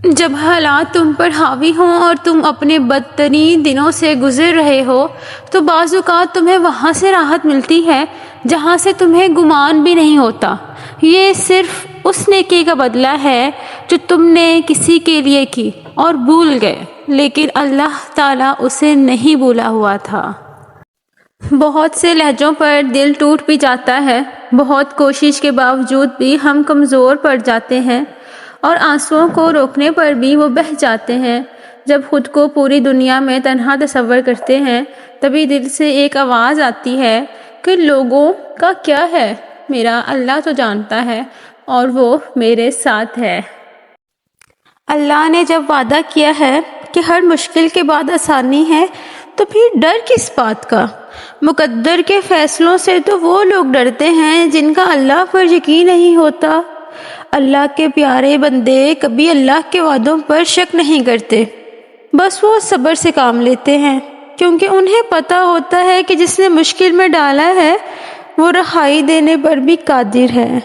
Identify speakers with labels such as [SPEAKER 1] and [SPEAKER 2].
[SPEAKER 1] جب حالات تم پر حاوی ہوں اور تم اپنے بدترین دنوں سے گزر رہے ہو تو بعض اوقات تمہیں وہاں سے راحت ملتی ہے جہاں سے تمہیں گمان بھی نہیں ہوتا۔ یہ صرف اس نیکی کا بدلہ ہے جو تم نے کسی کے لیے کی اور بھول گئے، لیکن اللہ تعالیٰ اسے نہیں بھولا ہوا تھا۔ بہت سے لہجوں پر دل ٹوٹ بھی جاتا ہے، بہت کوشش کے باوجود بھی ہم کمزور پڑ جاتے ہیں اور آنسوؤں کو روکنے پر بھی وہ بہہ جاتے ہیں۔ جب خود کو پوری دنیا میں تنہا تصور کرتے ہیں تبھی دل سے ایک آواز آتی ہے کہ لوگوں کا کیا ہے، میرا اللہ تو جانتا ہے اور وہ میرے ساتھ ہے۔ اللہ نے جب وعدہ کیا ہے کہ ہر مشکل کے بعد آسانی ہے تو پھر ڈر کس بات کا؟ مقدر کے فیصلوں سے تو وہ لوگ ڈرتے ہیں جن کا اللہ پر یقین نہیں ہوتا۔ اللہ کے پیارے بندے کبھی اللہ کے وعدوں پر شک نہیں کرتے، بس وہ صبر سے کام لیتے ہیں، کیونکہ انہیں پتہ ہوتا ہے کہ جس نے مشکل میں ڈالا ہے وہ رہائی دینے پر بھی قادر ہے۔